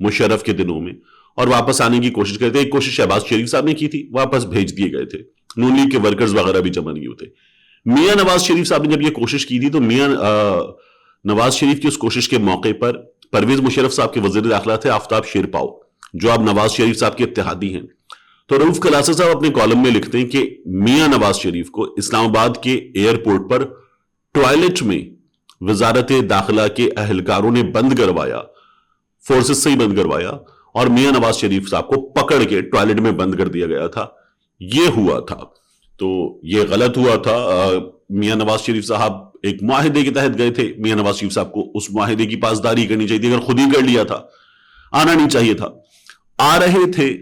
مشرف کے دنوں میں اور واپس آنے کی کوشش کرتے. ایک کوشش شہباز شریف صاحب نے کی تھی, واپس بھیج دیے گئے تھے, نون لیگ کے ورکرز وغیرہ بھی جمع نہیں ہوتے. میاں نواز شریف صاحب نے جب یہ کوشش کی تھی تو میاں نواز شریف کی اس کوشش کے موقع پر پرویز مشرف صاحب کے وزیر داخلہ تھے آفتاب شیرپاؤ, جو اب نواز شریف صاحب کے اتحادی ہیں. تو رؤوف کلاسا صاحب اپنے کالم میں لکھتے ہیں کہ میاں نواز شریف کو اسلام آباد کے ایئرپورٹ پر ٹوائلٹ میں وزارت داخلہ کے اہلکاروں نے بند کروایا, فورسز سے ہی بند کروایا, اور میاں نواز شریف صاحب کو پکڑ کے ٹوائلٹ میں بند کر دیا گیا تھا. یہ ہوا تھا, تو یہ غلط ہوا تھا. میاں نواز شریف صاحب ایک معاہدے کے تحت گئے تھے, میاں نواز شریف صاحب کو اس معاہدے کی پاسداری کرنی چاہیے تھی. اگر خود ہی کر لیا تھا, آنا نہیں چاہیے تھا. آ رہے تھے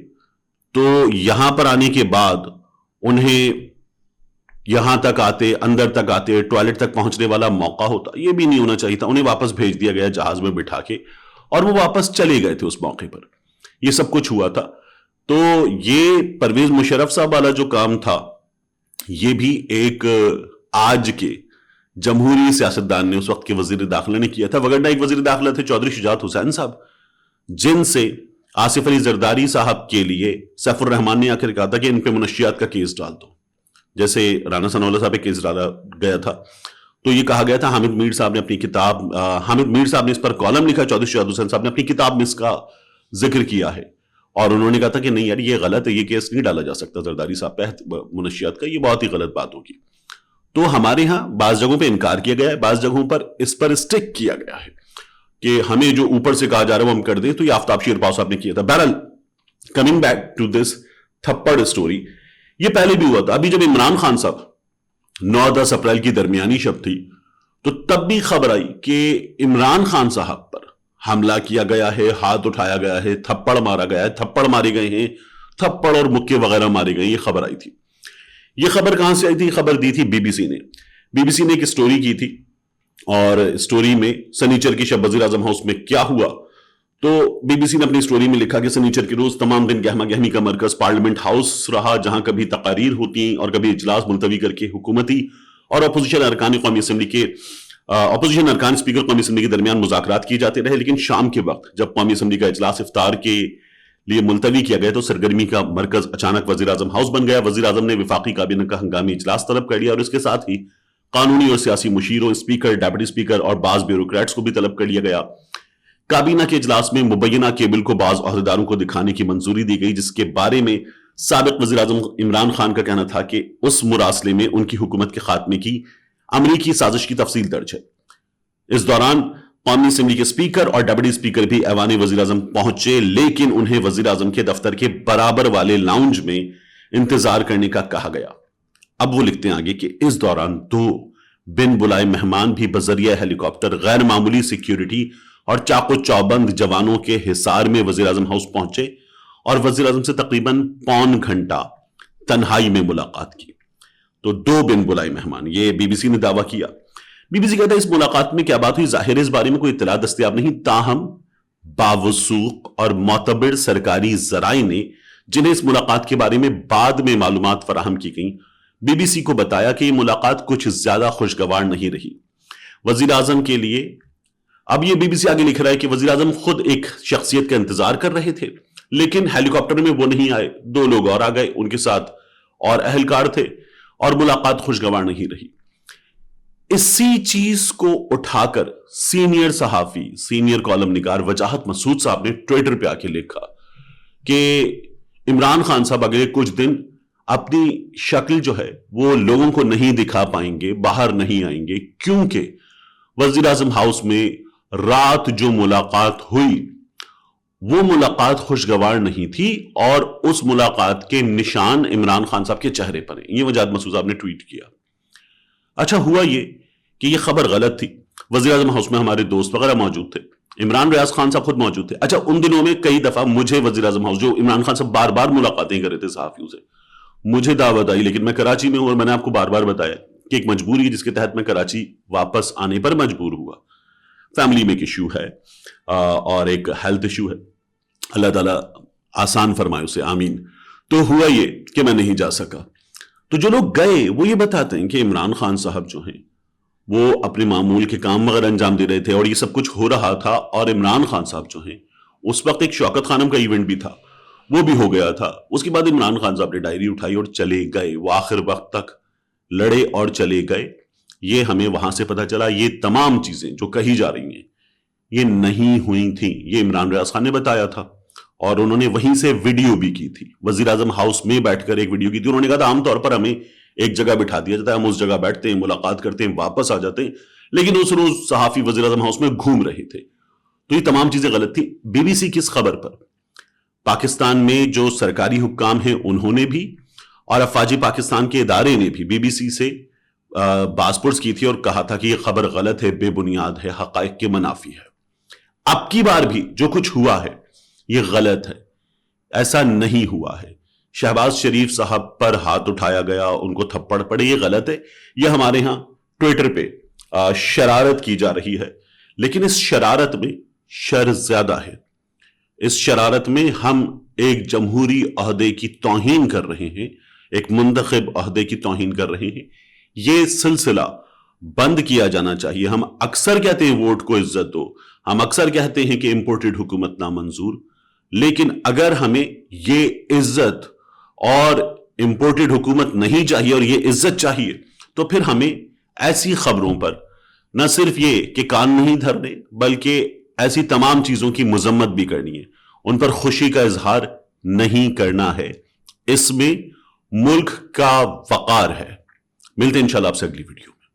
تو یہاں پر آنے کے بعد انہیں یہاں تک آتے, اندر تک آتے, ٹوائلٹ تک پہنچنے والا موقع ہوتا, یہ بھی نہیں ہونا چاہیے تھا. انہیں واپس بھیج دیا گیا جہاز میں بٹھا کے, اور وہ واپس چلے گئے تھے اس موقع پر. یہ سب کچھ ہوا تھا. تو یہ پرویز مشرف صاحب والا جو کام تھا, یہ بھی ایک آج کے جمہوری سیاستدان نے, اس وقت کے وزیر داخلہ نے کیا تھا. وگرنہ ایک وزیر داخلہ تھے چودھری شجاعت حسین صاحب, جن سے آصف علی زرداری صاحب کے لیے سیف الرحمان نے آخر کہا تھا کہ ان پہ منشیات کا کیس ڈال دو. جیسے رانا ثناء اللہ صاحب پہ کیس ڈالا گیا تھا, تو یہ کہا گیا تھا, حامد میر صاحب نے اپنی کتاب, حامد میر صاحب نے اس پر کالم لکھا, چودھری شجاعت حسین صاحب نے اپنی کتاب میں اس کا ذکر کیا ہے, اور انہوں نے کہا تھا کہ نہیں یار یہ غلط ہے, یہ کیس نہیں ڈالا جا سکتا زرداری صاحب پہ منشیات کا, یہ بہت ہی غلط بات ہوگی. تو ہمارے ہاں بعض جگہوں پہ انکار کیا گیا ہے, بعض جگہوں پر اس پر اسٹک کیا گیا ہے کہ ہمیں جو اوپر سے کہا جا رہا ہے وہ ہم کر دیں. تو یہ آفتاب شیرپاؤ صاحب نے کیا تھا. بہرحال کمنگ بیک ٹو دس تھپڑ اسٹوری, یہ پہلے بھی ہوا تھا. ابھی جب عمران خان صاحب 9-10 اپریل کی درمیانی شب تھی, تو تب بھی خبر آئی کہ عمران خان صاحب پر حملہ کیا گیا ہے, ہاتھ اٹھایا گیا ہے, تھپڑ مارا گیا ہے, تھپڑ مارے گئے ہیں, تھپڑ اور مکے وغیرہ مارے گئے. یہ خبر آئی تھی. یہ خبر کہاں سے آئی تھی؟ خبر دی تھی بی بی سی نے. بی بی سی نے ایک اسٹوری کی تھی, اور اسٹوری میں سنیچر کی شب وزیر اعظم ہاؤس میں کیا ہوا. تو بی بی سی نے اپنی اسٹوری میں لکھا کہ سنیچر کے روز تمام دن گہما گہمی کا مرکز پارلیمنٹ ہاؤس رہا, جہاں کبھی تقاریر ہوتی ہیں اور کبھی اجلاس ملتوی کر کے حکومتی اور اپوزیشن ارکان قومی اسمبلی کے اپوزیشن ارکان اسپیکر قومی اسمبلی کے درمیان مذاکرات کیے جاتے رہے. لیکن شام کے وقت جب قومی اسمبلی کا اجلاس افطار کے لیے ملتوی کیا گیا, تو سرگرمی کا مرکز اچانک وزیر اعظم ہاؤس بن گیا. وزیر اعظم نے وفاقی کابینہ کا ہنگامی اجلاس طلب کر لیا, اور اس کے ساتھ ہی قانونی اور سیاسی مشیروں, اسپیکر, ڈیپٹی اسپیکر اور بعض بیوروکریٹس کو بھی طلب کر لیا گیا. کابینہ کے اجلاس میں مبینہ کیبل کو بعض عہدیداروں کو دکھانے کی منظوری دی گئی, جس کے بارے میں سابق وزیر اعظم عمران خان کا کہنا تھا کہ اس مراسلے میں ان کی حکومت کے خاتمے کی امریکی سازش کی تفصیل درج ہے. اس دوران قومی اسمبلی کے اسپیکر اور ڈیپٹی اسپیکر بھی ایوان وزیر اعظم پہنچے, لیکن انہیں وزیر اعظم کے دفتر کے برابر والے لاؤنج میں انتظار کرنے کا کہا گیا. اب وہ لکھتے ہیں آگے کہ اس دوران 2 بن بلائے مہمان بھی بذریعہ ہیلی کاپٹر غیر معمولی سیکیورٹی اور چاقو چوبند جوانوں کے حصار میں وزیر اعظم ہاؤس پہنچے, اور وزیر اعظم سے تقریباً پون گھنٹہ تنہائی میں ملاقات کی. تو 2 بن بلائے مہمان, یہ بی بی سی نے دعویٰ کیا. بی بی سی کہتا ہے اس ملاقات میں کیا بات ہوئی ظاہر اس بارے میں کوئی اطلاع دستیاب نہیں, تاہم باوثوق اور معتبر سرکاری ذرائع نے, جنہیں اس ملاقات کے بارے میں بعد میں معلومات فراہم کی گئیں, بی بی سی کو بتایا کہ یہ ملاقات کچھ زیادہ خوشگوار نہیں رہی وزیر اعظم کے لیے. اب یہ بی بی سی آگے لکھ رہا ہے کہ وزیر اعظم خود ایک شخصیت کا انتظار کر رہے تھے, لیکن ہیلی کاپٹر میں وہ نہیں آئے, 2 لوگ اور آ گئے, ان کے ساتھ اور اہلکار تھے, اور ملاقات خوشگوار نہیں رہی. اسی چیز کو اٹھا کر سینئر صحافی, سینئر کالم نگار وجاہت مسعود صاحب نے ٹویٹر پہ آ کے لکھا کہ عمران خان صاحب اگلے کچھ دن اپنی شکل جو ہے وہ لوگوں کو نہیں دکھا پائیں گے, باہر نہیں آئیں گے, کیونکہ وزیر اعظم ہاؤس میں رات جو ملاقات ہوئی وہ ملاقات خوشگوار نہیں تھی, اور اس ملاقات کے نشان عمران خان صاحب کے چہرے پر ہیں. یہ وجاہت مسعود صاحب نے ٹویٹ کیا. اچھا ہوا یہ کہ یہ خبر غلط تھی. وزیر اعظم ہاؤس میں ہمارے دوست وغیرہ موجود تھے, عمران ریاض خان صاحب خود موجود تھے. اچھا ان دنوں میں کئی دفعہ مجھے وزیر اعظم ہاؤس, جو عمران خان صاحب بار بار ملاقاتیں کر رہے تھے صحافیوں سے, مجھے دعوت آئی, لیکن میں کراچی میں ہوں, اور میں نے آپ کو بار بار بتایا کہ ایک مجبوری ہے جس کے تحت میں کراچی واپس آنے پر مجبور ہوا. فیملی میں ایک ایشو ہے اور ایک ہیلتھ ایشو ہے, اللہ تعالیٰ آسان فرمائے اسے, آمین. تو ہوا یہ کہ میں نہیں جا سکا. تو جو لوگ گئے وہ یہ بتاتے ہیں کہ عمران خان صاحب جو ہیں وہ اپنے معمول کے کام وغیرہ انجام دے رہے تھے, اور یہ سب کچھ ہو رہا تھا, اور عمران خان صاحب جو ہیں اس وقت ایک شوکت خانم کا ایونٹ بھی تھا، وہ بھی ہو گیا تھا. اس کے بعد عمران خان صاحب نے ڈائری اٹھائی اور چلے گئے، وہ آخر وقت تک لڑے اور چلے گئے. یہ ہمیں وہاں سے پتا چلا یہ تمام چیزیں جو کہی جا رہی ہیں یہ نہیں ہوئی تھیں. یہ عمران ریاض خان نے بتایا تھا اور انہوں نے وہیں سے ویڈیو بھی کی تھی. وزیر اعظم ہاؤس میں بیٹھ کر ایک ویڈیو کی تھی. انہوں نے کہا تھا عام طور پر ہمیں ایک جگہ بٹھا دیا جاتا ہے، ہم اس جگہ بیٹھتے ہیں، ملاقات کرتے ہیں، واپس آ جاتے ہیں، لیکن اس روز صحافی وزیر اعظم ہاؤس میں گھوم رہے تھے. تو یہ تمام چیزیں غلط تھی. بی بی سی کس خبر پر؟ پاکستان میں جو سرکاری حکام ہیں انہوں نے بھی اور افواج پاکستان کے ادارے نے بھی بی بی سی سے باز پرس کی تھی اور کہا تھا کہ یہ خبر غلط ہے، بے بنیاد ہے، حقائق کے منافی ہے. اب کی بار بھی جو کچھ ہوا ہے یہ غلط ہے، ایسا نہیں ہوا ہے. شہباز شریف صاحب پر ہاتھ اٹھایا گیا، ان کو تھپڑ پڑے، یہ غلط ہے. یہ ہمارے ہاں ٹویٹر پہ شرارت کی جا رہی ہے، لیکن اس شرارت میں شر زیادہ ہے. اس شرارت میں ہم ایک جمہوری عہدے کی توہین کر رہے ہیں، ایک منتخب عہدے کی توہین کر رہے ہیں. یہ سلسلہ بند کیا جانا چاہیے. ہم اکثر کہتے ہیں ووٹ کو عزت دو، ہم اکثر کہتے ہیں کہ امپورٹڈ حکومت نامنظور، لیکن اگر ہمیں یہ عزت اور امپورٹڈ حکومت نہیں چاہیے اور یہ عزت چاہیے تو پھر ہمیں ایسی خبروں پر نہ صرف یہ کہ کان نہیں دھرنے بلکہ ایسی تمام چیزوں کی مذمت بھی کرنی ہے، ان پر خوشی کا اظہار نہیں کرنا ہے. اس میں ملک کا وقار ہے. ملتے ہیں انشاءاللہ آپ سے اگلی ویڈیو.